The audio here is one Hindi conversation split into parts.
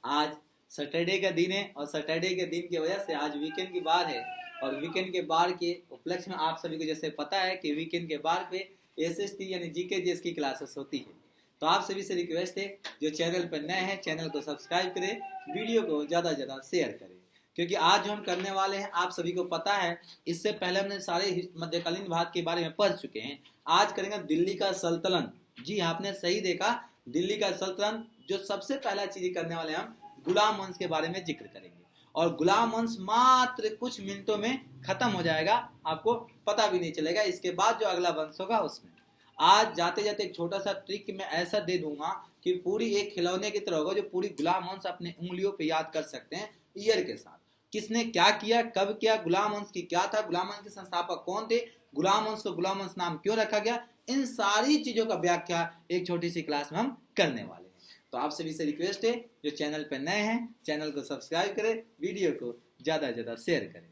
आज सैटरडे का दिन है और सैटरडे के दिन की वजह से आज वीकेंड की बार है और वीकेंड के बार के उपलक्ष्य में आप सभी को जैसे पता है कि वीकेंड के बार पे एसएसटी यानी जीके जीएस की क्लासेस होती है। तो आप सभी से रिक्वेस्ट है जो चैनल पर नए हैं चैनल को सब्सक्राइब करें, वीडियो को ज़्यादा से ज़्यादा शेयर करें, क्योंकि आज जो हम करने वाले हैं आप सभी को पता है, इससे पहले हमने सारे मध्यकालीन भारत के बारे में पढ़ चुके हैं। आज करेंगे दिल्ली का सल्तनत। जी आपने सही देखा, दिल्ली का सल्तनत। जो सबसे पहला चीज करने वाले हम गुलाम वंश के बारे में जिक्र करेंगे और गुलाम वंश मात्र कुछ मिनटों में खत्म हो जाएगा, आपको पता भी नहीं चलेगा। इसके बाद जो अगला वंश होगा उसमें आज जाते जाते एक छोटा सा ट्रिक मैं ऐसा दे दूंगा कि पूरी एक खिलौने की तरह होगा जो पूरी गुलाम वंश अपने उंगलियों पे याद कर सकते हैं ईयर के साथ। किसने क्या किया, कब किया, गुलाम वंश की क्या था, गुलाम वंश के संस्थापक कौन थे, गुलाम वंश को गुलाम वंश नाम क्यों रखा गया, इन सारी चीजों का व्याख्या एक छोटी सी क्लास में हम करने वाले हैं। तो आप सभी से रिक्वेस्ट है जो चैनल पर नए हैं चैनल को सब्सक्राइब करें, वीडियो को ज्यादा से ज्यादा शेयर करें।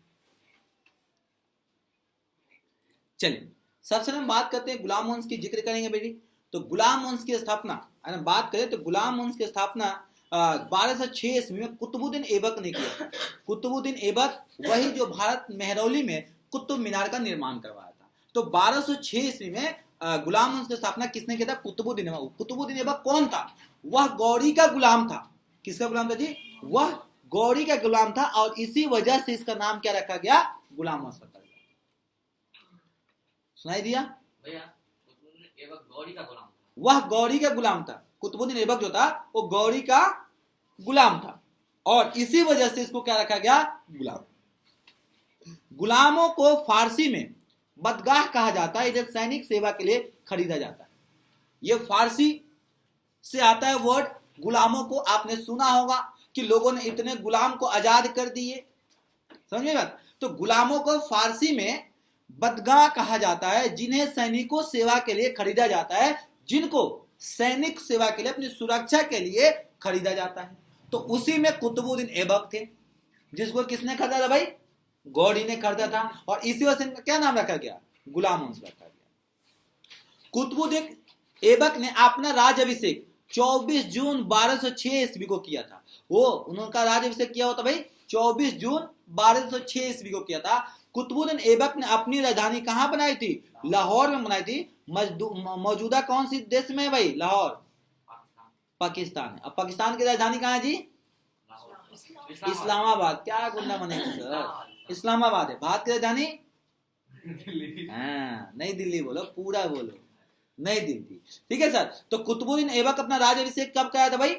चलिए सबसे हम बात करते हैं गुलाम वंश की जिक्र करेंगे बेटी। तो गुलाम वंश की स्थापना अगर बात करें तो गुलाम वंश की स्थापना 1206 ईस्वी में कुतुबुद्दीन ऐबक ने किया। कुतुबुद्दीन ऐबक वही जो भारत मेहरौली में कुतुब मीनार का निर्माण करवाया था। तो 1206 ईस्वी में गुलाम वंश की स्थापना किसने किया था? कुतुबुद्दीन ऐबक। कुतुबुद्दीन ऐबक कौन था? वह गौरी का गुलाम था। किसका गुलाम था जी? वह गौरी का गुलाम था और इसी वजह से इसका नाम क्या रखा गया? गुलाम वंश रखा गया। सुनाई दिया भैया? कुतुबुद्दीन ऐबक गौरी का गुलाम था। वह गौरी का गुलाम था। कुतुबुद्दीन ऐबक जो था वो गौरी का गुलाम था और इसी वजह से इसको क्या रखा गया? गुलाम। गुलामों को फारसी में बदगाह कहा जाता है, इधर सैनिक सेवा के लिए खरीदा जाता है। यह फारसी से आता है वर्ड। गुलामों को आपने सुना होगा कि लोगों ने इतने गुलाम को आजाद कर दिए, समझ में बात? तो गुलामों को फारसी में बदगाह कहा जाता है, जिन्हें सैनिकों सेवा के लिए खरीदा जाता है, जिनको सैनिक सेवा के लिए अपनी सुरक्षा के लिए खरीदा जाता है। तो उसी में कुतुबुद्दीन ऐबक थे, जिसको किसने खरीदा था भाई? गौरी ने खरीदा था और इसी वजह से क्या नाम रखा गया? गुलाम वंश रखा गया। कुतुबुद्दीन ऐबक ने अपना राज्याभिषेक 24 जून 1206 ईस्वी को किया था। वो उनका राज्याभिषेक किया होता भाई 24 जून 1206 ईस्वी को किया था। कुतुबुद्दीन ऐबक ने अपनी राजधानी कहां बनाई थी? लाहौर में बनाई थी। मौजूदा कौन सी देश में है भाई? लाहौर, पाकिस्तान है। अब पाकिस्तान की राजधानी कहां है जी? इस्लामाबाद। क्या गुंडा बने सर? इस्लामाबाद है। भारत की राजधानी हाँ, नई दिल्ली बोलो, पूरा बोलो, नई दिल्ली। ठीक है सर। तो कुतुबुद्दीन ऐबक अपना राज्याभिषेक कब कराया था भाई?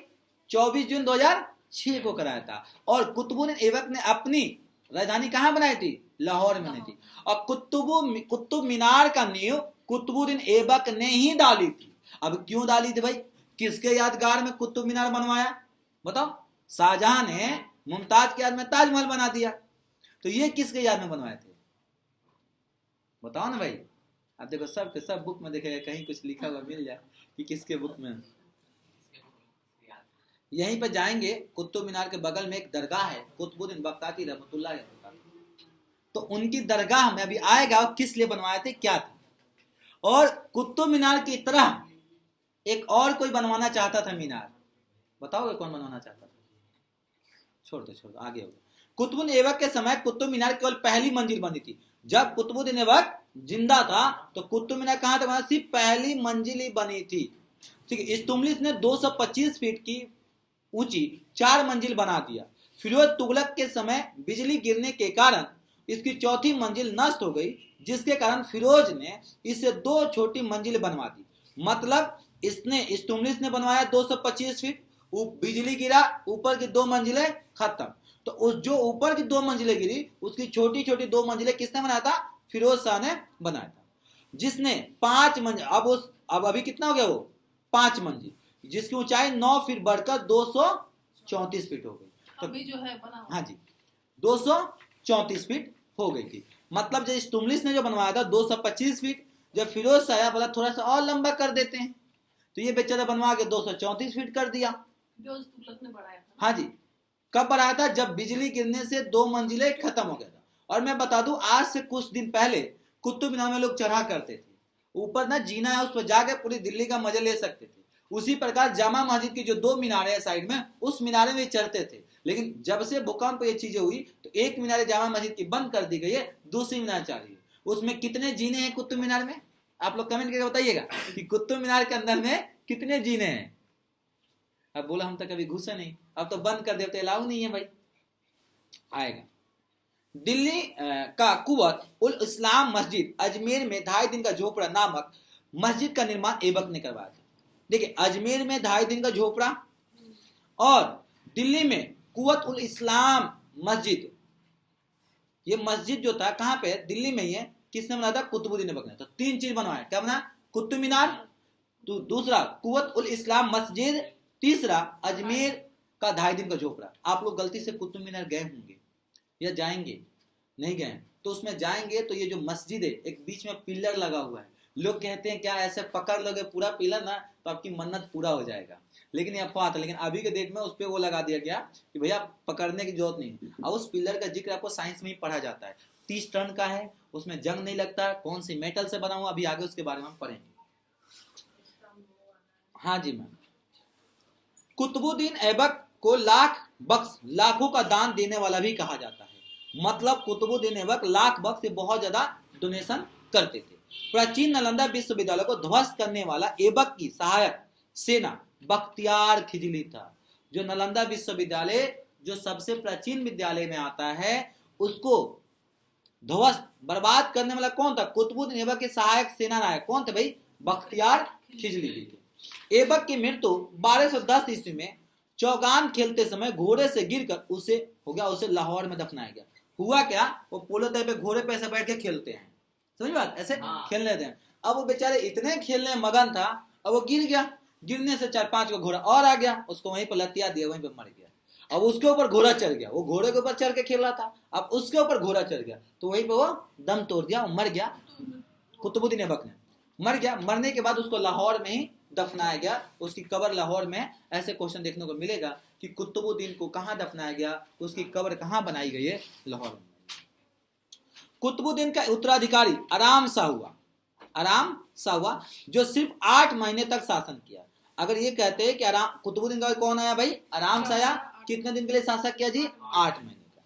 24 जून 2006 को कराया था। और कुतुबुद्दीन ऐबक ने अपनी राजधानी कहां बनाई थी? लाहौर में बनाई थी। और कुतुब मीनार का नींव कुतुबुद्दीन ऐबक ने ही डाली थी। अब क्यों डाली थी भाई? किसके यादगार में कुतुब मीनार बनवाया बताओ? शाहजहां ने मुमताज के याद में ताजमहल बना दिया। तो ये किसके याद में बनवाए थे बताओ ना भाई? आप देखो सब के सब बुक में देखेगा कहीं कुछ लिखा हुआ मिल जाए कि किसके बुक में। यहीं पर जाएंगे, कुतुब मीनार के बगल में एक दरगाह है कुतुबुद्दीन बगदादी रहमतुल्लाह अलैह, तो उनकी दरगाह में अभी आएगा किस लिए बनवाए थे, क्या था। और कुतुब मीनार की तरह एक और कोई बनवाना चाहता था मीनार, बताओगे कौन बनवाना चाहता था? छोड़ दो आगे होगा। कुतुबुद्दीन ऐबक के समय कुतुब मीनार केवल पहली मंजिल बनी थी। जब कुतुबुद्दीन ऐबक जिंदा था तो कुतुब मीनार कहां था? सिर्फ पहली मंजिल ही बनी थी। ठीक है। इस्तुमलिस ने 225 फीट की ऊंची 4 मंजिल बना दिया। फिरोज तुगलक के समय बिजली गिरने के कारण इसकी चौथी मंजिल नष्ट हो गई, जिसके कारण फिरोज ने इसे 2 छोटी मंजिल बनवा दी। मतलब इसने इस्तुमलिस ने बनवाया 225 फीट, बिजली गिरा, ऊपर की 2 मंजिलें खत्म। तो उस जो ऊपर की 2 मंजिलें गिरी उसकी छोटी छोटी 2 मंजिलें किसने बनाया था? फिरोज शाह ने बनाया था, जिसने 5 मंजिल अब अभी कितना हो गया? वो 5 मंजिल, जिसकी ऊंचाई 9 फीट बढ़कर 234 फीट हो गई। तो अभी जो है बना हाँ जी 234 फीट हो गई थी। मतलब जब इस्तुमलिस ने जो बनवाया था 225 फीट, जब फिरोज शाह आया बोला थोड़ा सा और लंबा कर देते हैं, तो ये बेचारा बनवा के 234 फीट कर दिया। जो तुगलक ने बढ़ाया था। हाँ जी। कब बढ़ाया था? जब बिजली गिरने से 2 मंजिलें खत्म हो गया था। और मैं बता दूं आज से कुछ दिन पहले कुतुब मीनार में लोग चढ़ा करते थे, ऊपर ना जीना है, उस पर जाके पूरी दिल्ली का मजा ले सकते थे। उसी प्रकार जामा मस्जिद की जो 2 मीनारे हैं साइड में, उस मीनारे में चढ़ते थे, लेकिन जब से भूकंप ये चीजें हुई तो एक मीनारे जामा मस्जिद की बंद कर दी गई है, दूसरी मीनार चल रही है। उसमें कितने जीने हैं कुतुब मीनार में? आप लोग कमेंट करके बताइएगा कि कुतुब मीनार के अंदर में कितने जीने हैं। अब बोला हम तो कभी घुसे नहीं, अब तो बंद कर देते, अलाउ नहीं है भाई। आएगा। दिल्ली का कुवत उल इस्लाम मस्जिद अजमेर में 2.5 दिन का झोपड़ा नामक मस्जिद का निर्माण ऐबक ने करवाया था। देखिए, अजमेर में 2.5 दिन का झोपड़ा और दिल्ली में कुवत उल इस्लाम मस्जिद, ये मस्जिद जो था कहां पे? दिल्ली में ही है। किसने बनाया था? कुतुबुद्दीन ऐबक ने। तो 3 चीज बनवाया। क्या बना? कुतुब मीनार, तो दूसरा कुवत उल इस्लाम मस्जिद, तीसरा अजमेर का 2.5 दिन का झोपड़ा। आप लोग गलती से कुतुब मीनार गए होंगे या जाएंगे, नहीं गए तो उसमें जाएंगे तो ये जो मस्जिद है, एक बीच में पिलर लगा हुआ है। लोग कहते हैं क्या ऐसे पकड़ लोगे पूरा पिलर ना तो आपकी मन्नत पूरा हो जाएगा, लेकिन ये अफवाह था। लेकिन अभी के डेट में उस पर वो लगा दिया गया कि भैया पकड़ने की जरूरत नहीं। और उस पिलर का जिक्र आपको साइंस में ही पढ़ा जाता है। 30 टन का है, उसमें जंग नहीं लगता, कौन सी मेटल से बना हुआ, अभी आगे उसके बारे में हम पढ़ेंगे। हाँ जी मैम। कुतुबुद्दीन ऐबक को लाख बख्श, लाखों का दान देने वाला भी कहा जाता है। मतलब कुतुबुद्दीन ऐबक लाख बख्श से बहुत ज्यादा डोनेशन करते थे। प्राचीन नालंदा विश्वविद्यालय को ध्वस्त करने वाला ऐबक की सहायक सेना बख्तियार खिजली था। जो नालंदा विश्वविद्यालय जो सबसे प्राचीन विद्यालय में आता है, उसको ध्वस्त बर्बाद करने वाला कौन था? कुतुबुद्दीन ऐबक के सहायक सेना नायक कौन थे भाई? बख्तियार खिजली थे। ऐबक की मृत्यु 1210 ईस्वी में चौगान खेलते समय घोड़े से गिरकर उसे लाहौर में दफनाया गया। हुआ क्या? वो पोलो तय पे घोड़े पे ऐसे बैठ के खेलते हैं, समझ बात, ऐसे खेल लेते हैं। अब वो बेचारे इतने खेलने में मगन था, अब वो गिर गया। गिरने से 4-5 का घोड़ा और आ गया, उसको वहीं पर लतिया दिया, वहीं पर मर गया। अब उसके ऊपर घोड़ा चढ़ गया, वो घोड़े के ऊपर चढ़ के खेल रहा था, अब उसके ऊपर घोड़ा चढ़ गया तो वहीं पर वो दम तोड़ दिया, वो मर गया। कुतुबुद्दीन ऐबक ने मर गया। मरने के बाद उसको लाहौर में ही दफनाया गया। उसकी कब्र लाहौर में। ऐसे क्वेश्चन देखने को मिलेगा कि कुतुबुद्दीन को कहां दफनाया गया, उसकी कब्र कहां बनाई गई है? लाहौर में। कुतुबुद्दीन का उत्तराधिकारी आराम शाह हुआ, जो सिर्फ 8 महीने तक शासन किया। अगर ये कहते हैं कि कुतुबुद्दीन का कौन आया भाई? आराम शाह आया। कितने दिन के लिए शासन किया जी? 8 महीने का।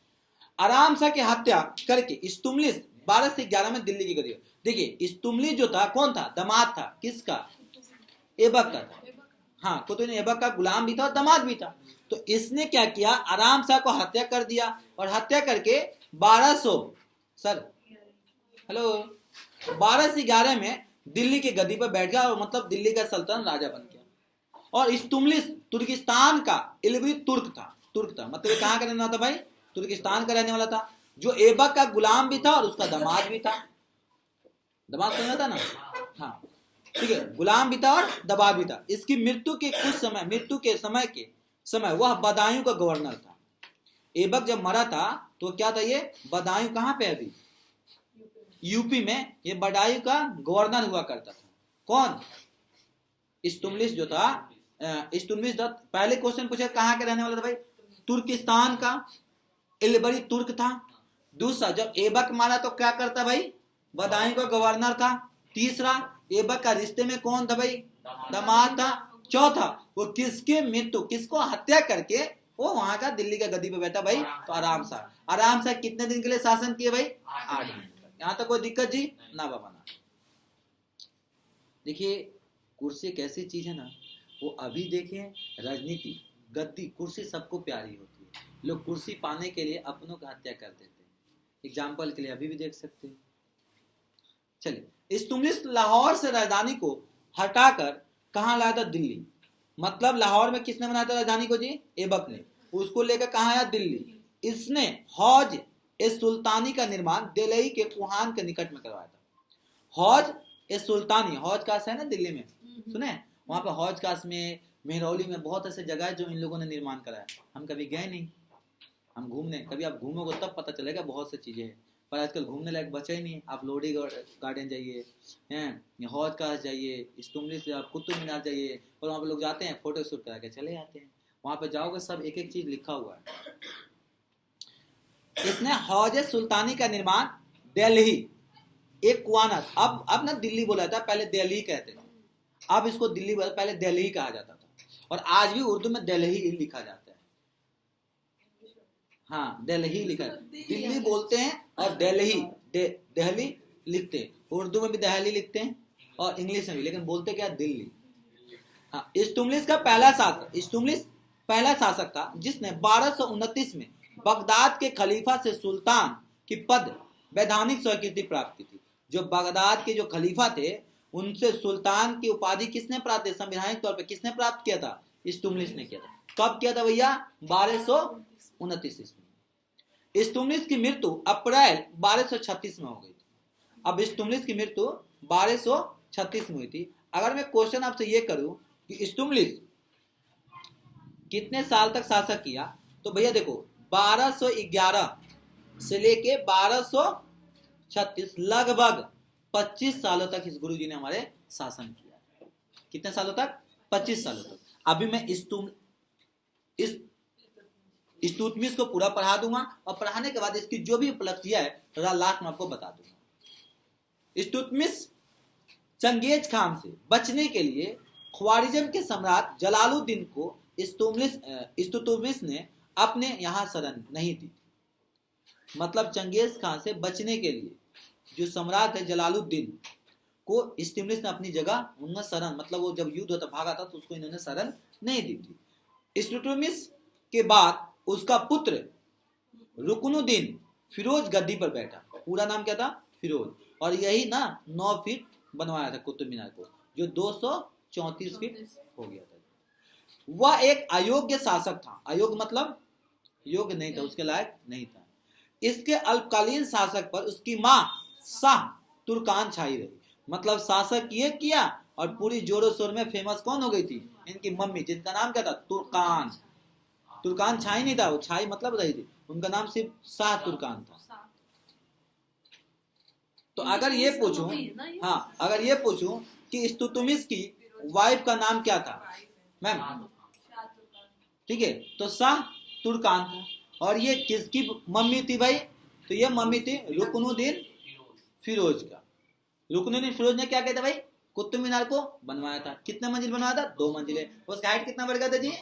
आराम शाह की हत्या करके इस्तुमलिस 12 से 11 में दिल्ली की गई। देखिए, इस्तुमलिस जो था कौन था? दामाद था। किसका? ऐबक का था। हाँ, कुतुबुद्दीन ऐबक का गुलाम भी था और दामाद भी था। तो इसने क्या किया? आराम शाह को हत्या कर दिया और हत्या करके 12 से 11 में दिल्ली की गद्दी पर बैठ गया और मतलब दिल्ली का सल्तनत राजा बन गया। और इस्तुमलिस तुर्किस्तान का इल्बरी तुर्क था। मतलब कहां का रहने वाला था भाई? तुर्किस्तान का रहने वाला था, जो ऐबक का गुलाम भी था और उसका दामाद भी था। दामाद सुना था ना? हाँ, ठीक है, गुलाम भी था और दबाव भी था। इसकी मृत्यु के समय वह बदायूं का गवर्नर था। ऐबक जब मरा था तो क्या था? ये बदायूं कहां पे? अभी यूपी में ये बदायूं का गवर्नर हुआ करता था। कौन? इस्तुमलिस जो था। इस्तुमलिस पहले क्वेश्चन पूछा कहां के रहने वाला था भाई? तुर्किस्तान का इल्बरी तुर्क था। दूसरा, जब ऐबक मारा तो क्या करता भाई? बदायूं का गवर्नर था। तीसरा, ऐबक का रिश्ते में कौन था भाई? दामाद था। चौथा, वो किसको हत्या करके वो वहां का दिल्ली का गद्दी पे बैठा भाई? तो आराम शाह कितने दिन के लिए शासन किए भाई? 8 महीने। यहां तक कोई दिक्कत जी? ना बाबा ना। देखिए, कुर्सी एक ऐसी चीज है ना, वो अभी देखें, राजनीति, गद्दी, कुर्सी सबको प्यारी होती है। लोग कुर्सी पाने के लिए अपनों की हत्या कर देते हैं। एग्जाम्पल के लिए अभी भी देख सकते हैं। चलिए, इस्तुमलिस लाहौर से राजधानी को हटाकर कहां लाया था? दिल्ली। मतलब लाहौर में किसने बनाया था राजधानी को जी? ऐबक ने। उसको लेकर कहां आया? दिल्ली। इसने हौज ए सुल्तानी का निर्माण दिल्ली के कुहान के निकट में करवाया था। हौज ए सुल्तानी, हौज कास है ना दिल्ली में, सुने? वहां पे हौज कास में, मेहरौली में बहुत ऐसे जगह है जो इन लोगों ने निर्माण कराया। हम कभी गए नहीं, हम घूमने, कभी आप घूमोगे तब पता चलेगा बहुत सी चीजें हैं, पर आजकल घूमने लायक बचा ही नहीं। आप लोडी गार्डन जाइए, हैं, हौज कास जाइए, इस्तुमलिस, आप कुतुब मीनार जाइए, और वहाँ पे लोग जाते हैं फोटो शूट करा के चले जाते हैं। वहां पे जाओगे सब एक एक चीज लिखा हुआ है। इसने हौज सुल्तानी का निर्माण दिल्ली, एक कुआनत, अब ना दिल्ली बोला था, पहले दिल्ली कहते थे। अब इसको दिल्ली, पहले दिल्ली कहा जाता था, और आज भी उर्दू में दिल्ली ही लिखा जाता है। हाँ, दिल्ली लिखा है, दिल्ली बोलते हैं और दिल्ली दिल्ली लिखते हैं। उर्दू में भी दिल्ली लिखते हैं और इंग्लिश में भी, लेकिन बोलते क्या, दिल्ली। हाँ, इल्तुतमिश का पहला शासक, इल्तुतमिश पहला शासक था जिसने 1229 में बगदाद के खलीफा से सुल्तान की पद वैधानिक स्वीकृति प्राप्त की थी। जो बगदाद के जो खलीफा थे उनसे सुल्तान की उपाधि किसने प्राप्त की, संवैधानिक तौर पे किसने प्राप्त किया था, इल्तुतमिश ने किया था। कब किया था भैया, 1229 ईस्वी में। इल्तुतमिश की मृत्यु अप्रैल 1236 में हो गई थी। अब इल्तुतमिश की मृत्यु 1236 में हुई थी। अगर मैं क्वेश्चन आपसे ये करूं कि इल्तुतमिश कितने साल तक शासक किया, तो भैया देखो 1211 से लेके 1236, लगभग 25 सालों तक इस गुरुजी ने हमारे शासन किया। कितने सालों तक, 25 सालों तक। अभी मैं इल्तुतमिश को पूरा पढ़ा दूंगा और पढ़ाने के बाद इसकी जो भी उपलब्धियां है लास्ट में आपको बता दूंगा। इल्तुतमिश चंगेज खान से बचने के लिए ख्वारिज्म के सम्राट जलालुद्दीन को इल्तुतमिश ने अपने यहाँ शरण नहीं दी। मतलब चंगेज खान से बचने के लिए जो सम्राट है जलालुद्दीन को इल्तुतमिश ने अपनी जगह उनका शरण, मतलब वो जब युद्ध होता भागा था तो उसको इन्होंने शरण नहीं दी थी। इल्तुतमिश के बाद उसका पुत्र रुकनुद्दीन फिरोज गद्दी पर बैठा। पूरा नाम क्या था, फिरोज। और यही ना 9 फीट बनवाया था कुतुब मीनार को, जो 234 फीट हो गया था। वह एक अयोग्य शासक था। अयोग्य मतलब योग्य नहीं था, उसके लायक नहीं था। इसके अल्पकालीन शासक पर उसकी मां शाह तुर्कान छाई रही। मतलब शासक ये किया और पूरी जोरों शोर में फेमस कौन हो गई थी, इनकी मम्मी, जिनका नाम क्या था, तुर्कान। तुर्कान छाई नहीं था, वो छाई मतलब रही थी, उनका नाम सिर्फ शाह तुर्कान था। तो अगर ये पूछूं, हाँ अगर ये पूछूं कि इल्तुतमिश की वाइफ का नाम क्या था मैम, ठीक है, तो शाह तुर्कान था। और ये किसकी मम्मी थी भाई, तो ये मम्मी थी रुकनुद्दीन फिरोज का। रुकनुद्दीन फिरोज ने क्या किया था भाई, कुतुब मीनार को बनवाया था। कितने मंजिल बनवाया था, 2 मंजिले। उसका हाइट कितना बढ़ गया था जी,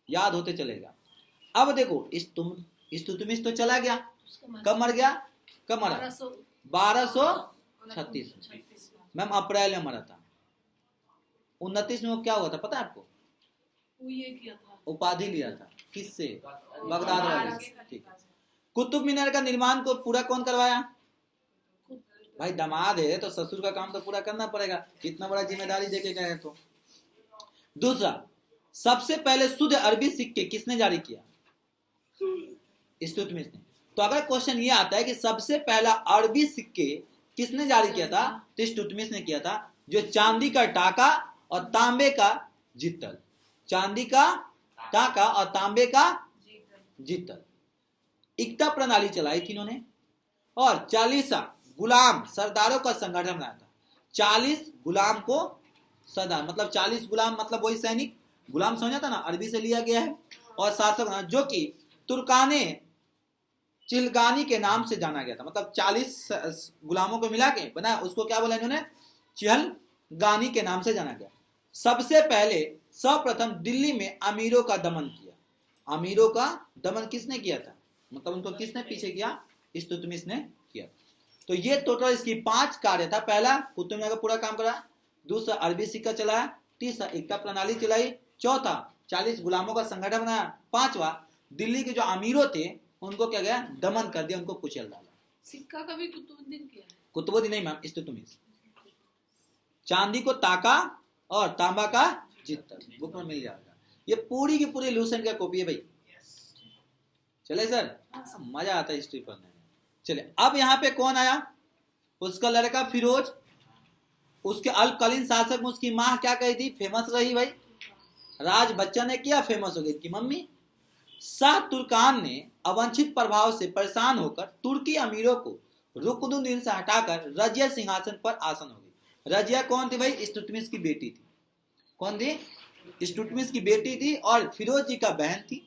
याद होते चलेगा। अब देखो इल्तुतमिश तो चला गया, कब मर गया, कब मरा, 1236 मैम अप्रैल में मरा था। 29 में वो क्या हुआ था पता है आपको, वो ये किया था, उपाधि लिया था, किससे, बगदाद वाले से। ठीक है, कुतुब मीनार का निर्माण को पूरा कौन करवाया, भाई दामाद है तो ससुर का काम तो पूरा करना पड़ेगा, इतना बड़ा जिम्मेदारी देके गए तो। दूसरा, सबसे पहले शुद्ध अरबी सिक्के किसने जारी किया, इल्तुतमिश ने। तो अगर क्वेश्चन ये आता है कि सबसे पहला अरबी सिक्के किसने जारी किया था, तो इल्तुतमिश ने किया था, जो चांदी का टाका और तांबे का जित्तल, चांदी का टाका और तांबे का जित्तल। इक्ता प्रणाली चलाई थी इन्होंने, और 40 गुलाम सरदारों का संगठन बनाया था। 40 गुलाम को सरदार, मतलब 40 गुलाम मतलब वही सैनिक, गुलाम समझा था ना, अरबी से लिया गया है। और शासक बना जो कि तुर्काने चिलगानी के नाम से जाना गया था। मतलब 40 गुलामों को मिला के बनाया, उसको क्या बोला इन्होंने, चिलगानी के नाम से जाना गया। सबसे पहले सर्वप्रथम दिल्ली में अमीरों का दमन किया। अमीरों का दमन किसने किया था, मतलब उनको किसने पीछे किया, इल्तुतमिश ने किया। तो ये टोटल इसकी 5 कार्य था। पहला कुतुब मीनार का पूरा काम करा, दूसरा अरबी सिक्का चलाया, तीसरा इक्ता प्रणाली चलाई, चौथा 40 गुलामों का संगठन बनाया, पांचवा दिल्ली के जो अमीरों थे उनको क्या गया, दमन कर दिया, उनको कुचल डाला। सिक्का का भी कुतुबुद्दीन किया है, कुतुबुद्दीन नहीं मैम, इल्तुतमिश। चांदी को ताका और तांबा का जित्तल, बुक में मिल जाएगा। ये पूरी की पूरी लूसेंट का कॉपी है भाई। चले सर, मजा आता है हिस्ट्री पढ़ने में। चले, अब यहाँ पे कौन आया, उसका लड़का फिरोज, उसके अल्पकालीन शासक में उसकी माँ क्या कही थी, फेमस रही भाई, राज बच्चन ने किया, फेमस हो गई की मम्मी। शाह तुर्कान ने अवांछित प्रभाव से परेशान होकर तुर्की अमीरों को रुकनुद्दीन से हटाकर रजिया सिंहासन पर आसन हो गई। रजिया कौन थी भाई, इल्तुतमिश की बेटी थी। कौन थी, इल्तुतमिश की बेटी थी और फिरोज जी का बहन थी।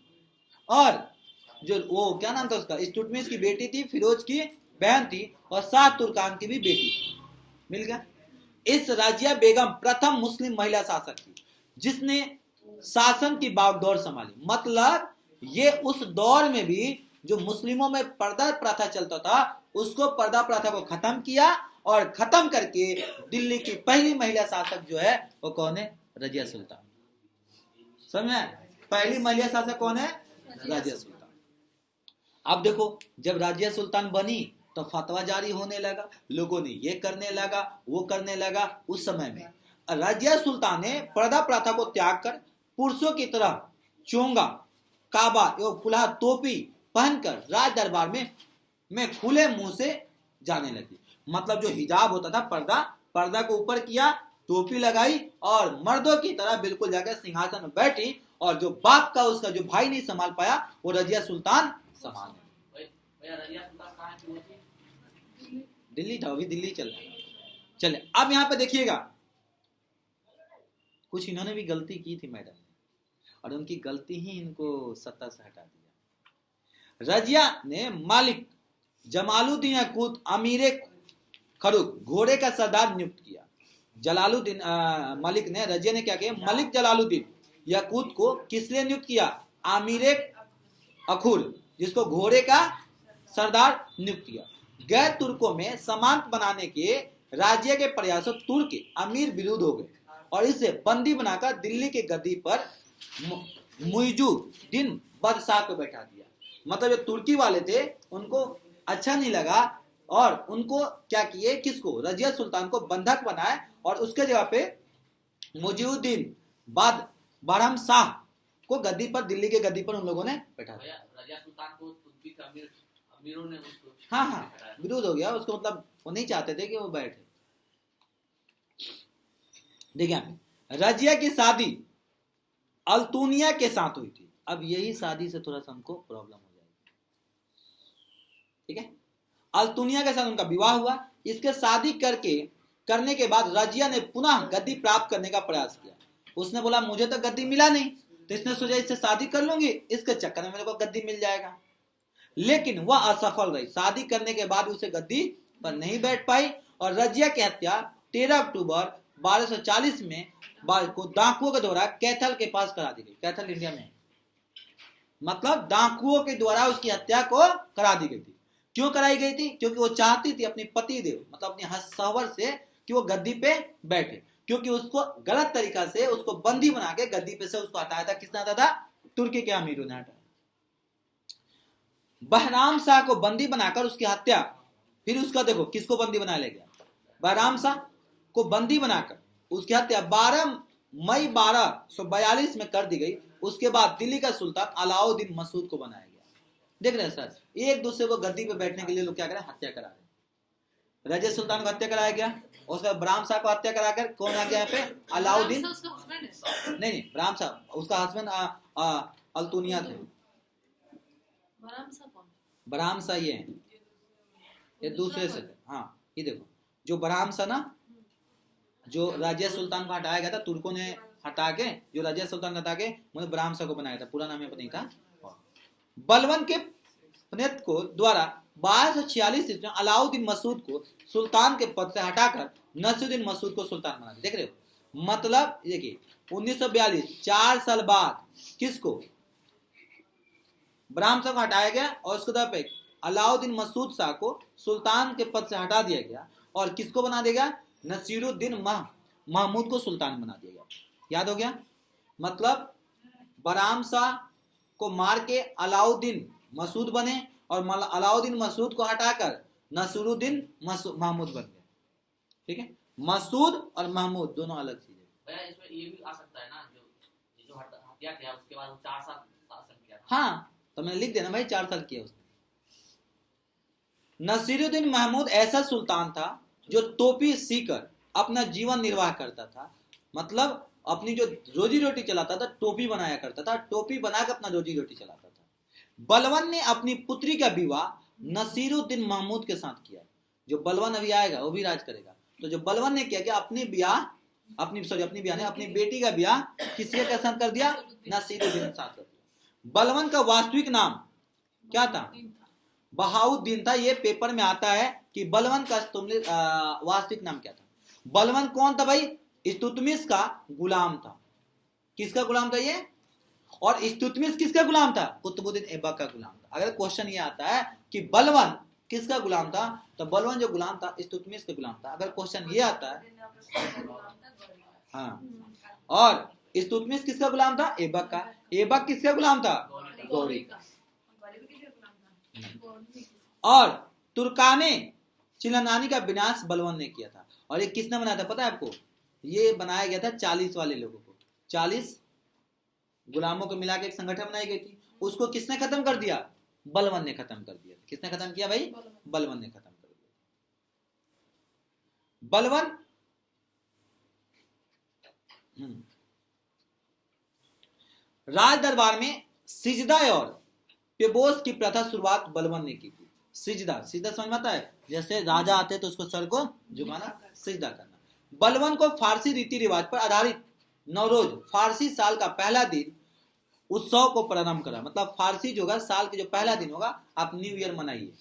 और जो वो क्या नाम था उसका, इल्तुतमिश की बेटी थी, फिरोज की बहन थी, और शाह तुर्कान की भी बेटी थी। मिल गया। इस रजिया बेगम प्रथम मुस्लिम महिला शासक थी जिसने शासन की बागडोर संभाली। मतलब ये उस दौर में भी जो मुस्लिमों में पर्दा प्रथा चलता था उसको पर्दा प्रथा को खत्म किया और खत्म करके दिल्ली की पहली महिला शासक जो है वो कौन है? रजिया सुल्तान। समझ में? पहली महिला शासक कौन है? रजिया सुल्तान। अब देखो जब रजिया सुल्तान बनी तो फतवा जारी होने लगा, लोगों ने ये करने लगा वो करने लगा। उस समय में रजिया सुल्तान ने पर्दा प्रथा को त्याग कर पुरुषों की तरह चोंगा, काबा एवं पुलाह टोपी पहनकर राज दरबार में खुले मुंह से जाने लगी। मतलब जो हिजाब होता था पर्दा को ऊपर किया, टोपी लगाई और मर्दों की तरह बिल्कुल जाकर सिंहासन में बैठी और जो बाप का उसका जो भाई नहीं संभाल पाया वो रजिया सुल्तान संभाले। रजिया सुल्तान कहाँ की वो थी? दिल्ली था, अभी दिल्ली चल रहा है। चले अब यहाँ पे देखिएगा कुछ इन्होंने भी गलती की थी मैडम ने, और उनकी गलती ही इनको सत्ता से हटा दिया। रजिया ने मालिक जमालुद्दीन याकूत अमीरे खरुक घोड़े का सरदार नियुक्त किया। जलालुद्दीन मलिक ने रजिया ने क्या किया? मलिक जलालुद्दीन याकूत को किस लिए नियुक्त किया? आमीरे अखुर, जिसको घोड़े का सरदार नियुक्त किया। गैर तुर्कों में समांत बनाने के राज्य के प्रयासों तुर्क के अमीर विरुद्ध हो गए और इसे बंदी बनाकर दिल्ली के गद्दी पर मुइजुद्दीन बादशाह को बैठा दिया। मतलब जो तुर्की वाले थे उनको अच्छा नहीं लगा और उनको क्या किए? किसको? रजिया सुल्तान को बंधक बनाए और उसके जगह पे मुइजुद्दीन बारहम शाह को गद्दी पर, दिल्ली के गद्दी पर उन लोगों ने बैठा दिया। रजिया सुल्तान को तुर्की के अमीरों ने उसको हाँ विरोध हो गया उसको। मतलब वो नहीं चाहते थे कि वो बैठे। देखिए रजिया की शादी अल्तुनिया के साथ हुई थी। अब यही शादी से थोड़ा सा हमको प्रॉब्लम हो जाएगी। ठीक है, अल्तुनिया के साथ उनका विवाह हुआ। इसके शादी करने के बाद रजिया ने पुनः गद्दी प्राप्त करने का प्रयास किया। उसने बोला मुझे तो गद्दी मिला नहीं, तो इसने सोचा इससे शादी कर लूंगी, इसके चक्कर में मेरे को गद्दी मिल जाएगा। लेकिन वह असफल रही। शादी करने के बाद उसे गद्दी पर नहीं बैठ पाई और रजिया की हत्या 13 अक्टूबर 1240 में को डाकुओं के द्वारा कैथल के पास करा दी गई। कैथल इंडिया में, मतलब डाकुओं के द्वारा उसकी हत्या को करा दी गई थी। क्यों कराई गई थी? क्योंकि वो चाहती थी अपनी पति देव मतलब अपने हस्सवर से कि वो गद्दी पे बैठे, क्योंकि उसको गलत तरीका से उसको बंदी बना के गद्दी पे से उसको हटाया था। किसने हटाया था? तुर्की के अमीरों ने हटाया। बहराम शाह को बंदी बनाकर उसकी हत्या, फिर उसका देखो किसको बंदी बना ले गया? बहराम शाह को बंदी बनाकर उसकी हत्या 12 मई 1242 में कर दी गई। उसके बाद दिल्ली का सुल्तान अलाउद्दीन मसूद को बनाया गया। देख रहे हैं सर, एक दूसरे को गद्दी पे बैठने के लिए लोग क्या करें? हत्या करा रहे। रजिया सुल्तान को हत्या कराया गया, उसके बाद बहराम शाह को हत्या कराकर कौन आ गया यहाँ पे? अलाउद्दीन। नहीं बहराम शाह उसका हस्बैंड अल्तुनिया थे। बहराम शाह ये है, ये दूसरे से थे। हाँ ये देखो जो बहराम शाह ना, जो रजिया सुल्तान को हटाया गया था, तुर्कों ने हटा के, जो रजिया सुल्तान हटा के उन्हें बहराम शाह को बनाया था। पूरा नाम नहीं था। बलवन के नेतृत्व को द्वारा 1246 में अलाउद्दीन मसूद को सुल्तान के पद से हटाकर नसीरुद्दीन मसूद को सुल्तान बना दिया। देख रहे हो? मतलब देखिए 1942 4 साल बाद किसको? बहराम शाह को हटाया गया और उसके बाद पे अलाउद्दीन मसूद शाह को सुल्तान के पद से हटा दिया गया और किसको बना दिया गया? नसीरुद्दीन महमूद को सुल्तान बना दिया गया। याद हो गया? मतलब बहराम शाह को मार के अलाउद्दीन मसूद बने और अलाउद्दीन मसूद को हटाकर नसीरुद्दीन महमूद बन गए। ठीक है, मसूद और महमूद दोनों अलग चीज है। भैया इसमें ये भी आ सकता है ना, जो हत्या किया उसके बाद 4 साल शासन किया। हाँ तो मैंने लिख देना भाई 4 साल किया उसने। नसीरुद्दीन महमूद ऐसा सुल्तान था जो टोपी सीकर अपना जीवन निर्वाह करता था। मतलब अपनी जो रोजी रोटी चलाता था टोपी बनाया करता था, टोपी बनाकर अपना रोजी रोटी चलाता था। बलवन ने अपनी पुत्री का विवाह नसीरुद्दीन महमूद के साथ किया। जो बलवन अभी आएगा वो भी राज करेगा। तो जो बलवन ने किया कि अपनी बेटी का ब्याह किसके साथ कर दिया? नसीरुद्दीन के साथ कर दिया। बलवन का वास्तविक नाम क्या था? बहाउद्दीन था। ये पेपर में आता है कि बलवन का वास्तविक नाम क्या था। बलवन कौन था भाई? इल्तुतमिश का गुलाम था। किसका गुलाम था ये? और इल्तुतमिश किसका गुलाम था? कुतुबुद्दीन ऐबक का गुलाम था। अगर क्वेश्चन ये आता है कि बलवन किसका गुलाम था, तो बलवन जो गुलाम था इल्तुतमिश का गुलाम था। अगर क्वेश्चन ये आता है, हाँ, और इल्तुतमिश किसका गुलाम था? ऐबक का। ऐबक किसका गुलाम था? गौरी का। और तुर्काने चिलनानी का विनाश बलवन ने किया था। और ये किसने बनाया था पता है आपको? ये बनाया गया था 40 वाले लोगों को। 40 गुलामों को मिला के एक संगठन बनाई गई थी। उसको किसने खत्म कर दिया? बलवन ने खत्म कर दिया। किसने खत्म किया भाई? बलवन ने खत्म कर दिया। बलवन राज दरबार में सिजदा और पेबोस की प्रथा शुरुआत बलवन ने की थी। सिजदा, सिजदा समझ में आता है? जैसे राजा आते तो उसको सर को झुकाना, सिजदा करना। बलवन को फारसी रीति रिवाज पर आधारित नवरोज, फारसी साल का पहला दिन उत्सव को प्रारंभ करा। मतलब फारसी जो होगा साल के जो पहला दिन होगा, आप न्यू ईयर मनाइए।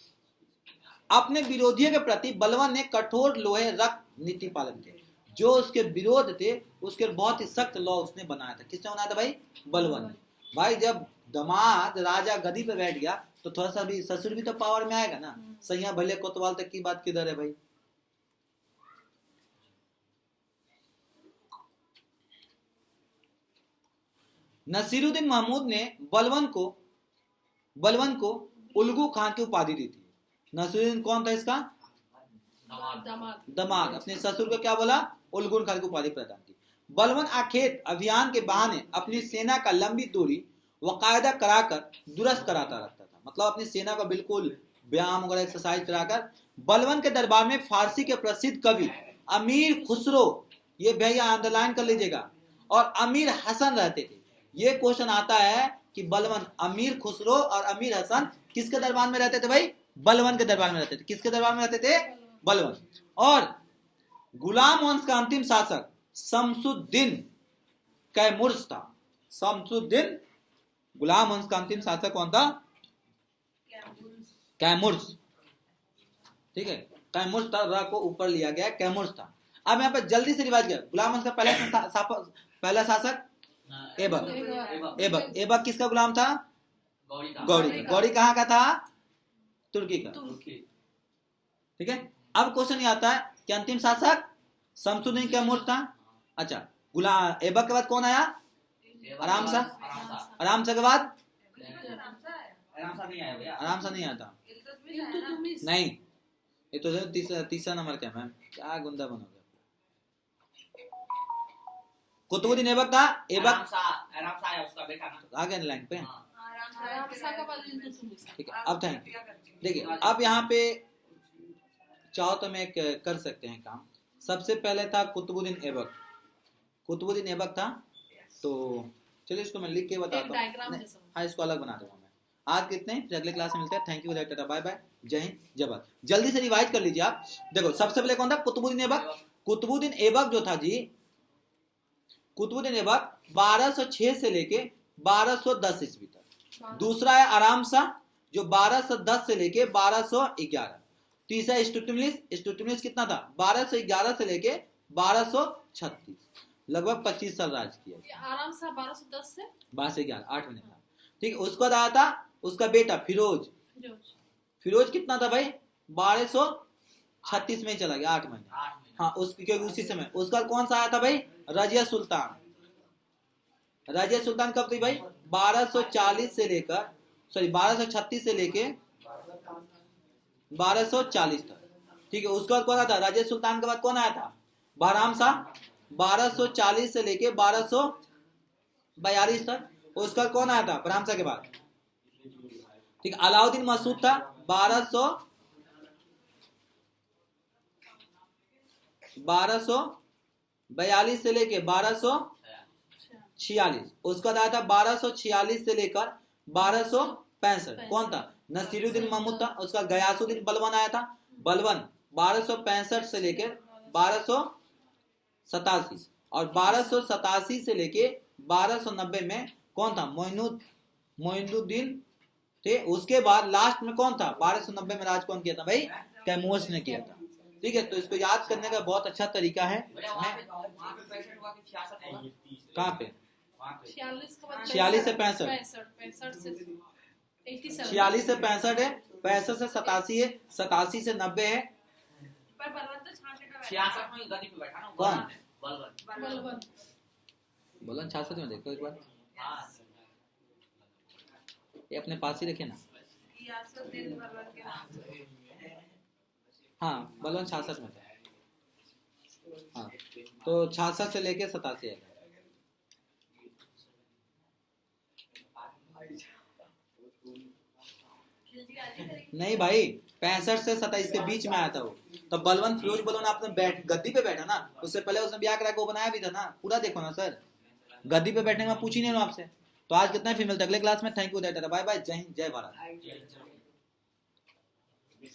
अपने विरोधियों के प्रति बलवन ने कठोर लोहे रक्त नीति पालन किया। जो उसके विरोध थे उसके बहुत ही सख्त लॉ उसने बनाया था। किसने बनाया था भाई? बलवन ने। भाई जब दामाद राजा गद्दी पे बैठ गया तो थोड़ा सा भी ससुर भी तो पावर में आएगा ना। सैया भले कोतवाल तक की बात किधर है भाई? नसीरुद्दीन महमूद ने बलवन को उल्गू खान की उपाधि दी थी। नसीरुद्दीन कौन था इसका? दामाद। अपने ससुर को क्या बोला? उल्गू खान की उपाधि प्रदान की। बलवन आखेट अभियान के बहाने अपनी सेना का लंबी दूरी वकायदा कराकर दुरुस्त कराता रखता था। मतलब अपनी सेना को बिल्कुल व्यायाम वगैरह एक्सरसाइज कराकर। बलवन के दरबार में फारसी के प्रसिद्ध कवि अमीर खुसरो, ये भैया अंडरलाइन कर लीजिएगा, और अमीर हसन रहते थे। ये क्वेश्चन आता है कि बलवन, अमीर खुसरो और अमीर हसन किसके दरबार में रहते थे भाई? बलवन के दरबार में रहते थे। किसके दरबार में रहते थे? बलवन। और गुलाम वंश का अंतिम शासक शमसुद्दीन कैमुर्स था। शमसुद्दीन, गुलाम वंश का अंतिम शासक कौन था? कैमुर्स। ठीक है, कैमुर्स था, र को ऊपर लिया गया, कैमुर्स था। अब यहाँ पे जल्दी से रिवाइज किया। गुलाम वंश का पहला शासक ऐबक। ऐबक किसका गुलाम था? गौरी का। गौरी कहाँ का था? तुर्की का। ठीक है, अब क्वेश्चन ये आता है कि अंतिम शासक शमसुद्दीन कैमुर्स था। अच्छा, गुलाम ऐबक के बाद कौन आया? आराम सा। आराम सा के बाद आराम सा नहीं आता। नहीं, ये तो तीसरा नंबर का मैम, क्या गुंदा बनोगे? कुतुबुद्दीन ऐबक था। ऐबक आराम सा है उसका बेटा ना, आगे लाइन पे। ठीक है, अब थैंक यू। देखिए, अब यहाँ पे चाहो तो मैं कर सकते हैं काम। सबसे पहले था कुतुबुद्दीन ऐबक। कुतुबुद्दीन ऐबक था, तो चलिए इसको मैं लिख के बताता हूँ। हाँ, इसको अलग बना दूंगा मैं। आज कितने, अगले क्लास में मिलते हैं। Thank you, tata, bye bye, जय हिंद, जय भारत। जल्दी से रिवाइज कर लीजिए आप। देखो, सबसे पहले कौन था? कुतुबुद्दीन ऐबक। कुतुबुद्दीन ऐबक जो था जी, कुतुबुद्दीन ऐबक 1206 से लेके 1210 ईस्वी तक। दूसरा है आराम शाह जो 1210 से लेके 1211। तीसरा इल्तुतमिश कितना था? 1211 से लेके 1236, लगभग 25 साल राज किया। आराम शाह 1210 से 1211, 8 महीने था। ठीक है, उसके बाद आया था उसका बेटा फिरोज। फिरोज कितना था भाई? 1236 में चला गया, 8 महीने। हाँ, क्योंकि उसी समय। उसका कौन सा आया था भाई? रजिया सुल्तान। रजिया सुल्तान कब थी भाई? 1240 से लेकर, सॉरी 1236 से लेके 1240 तक। ठीक है, उसके बाद कौन आया था? रजिया सुल्तान के बाद कौन आया था? बहराम शाह, 1240 से लेके 1242 तक। उसका कौन आया था बहराम शाह के बाद? ठीक, अलाउद्दीन मसूद था, 1242 से लेके 1246। उसका आया था 1246 से लेकर 1265। कौन था? नसीरुद्दीन महमूद था। उसका गयासुद्दीन बलवन आया था। बलवन 1265 से लेकर 1287, और 1287 से लेके 1290 में कौन था? मोइनुद्दीन थे। उसके बाद लास्ट में कौन था? 1290 में राज कौन किया था भाई? कैमुर्स ने किया था। ठीक है, तो इसको याद करने का बहुत अच्छा तरीका है। भैया वहाँ पे 65 हुआ कि 66 होगा? कहाँ पे? वहाँ पे 46 का बाद 46 से 65 65 से 87 46 से 65 है, 65 से 87 है, 87 से 90 है। पर बलवंत तो 66 में 66 में गद्दी पे बैठा ना कौन? बलवन। बलवंत बोलो 66 में देखो एक बार, हाँ ये अपने पास ही रखे ना। यासुद्दीन बलवंत के नाम से। हाँ बलवंत 66 में था। हाँ तो 66 से लेके 87 है। नहीं भाई, 65 से 27 के बीच में आया था वो। तो बलवंत फिरोज बलवन आपने गद्दी पे बैठा ना, उससे पहले उसने ब्याह करा के वो बनाया भी था ना, पूरा देखो ना सर। गद्दी पे बैठने का पूछ ही नहीं आपसे। तो आज कितना फीमेल था, अगले क्लास में। थैंक यू, बाय बाय, जय हिंद, जय भारत।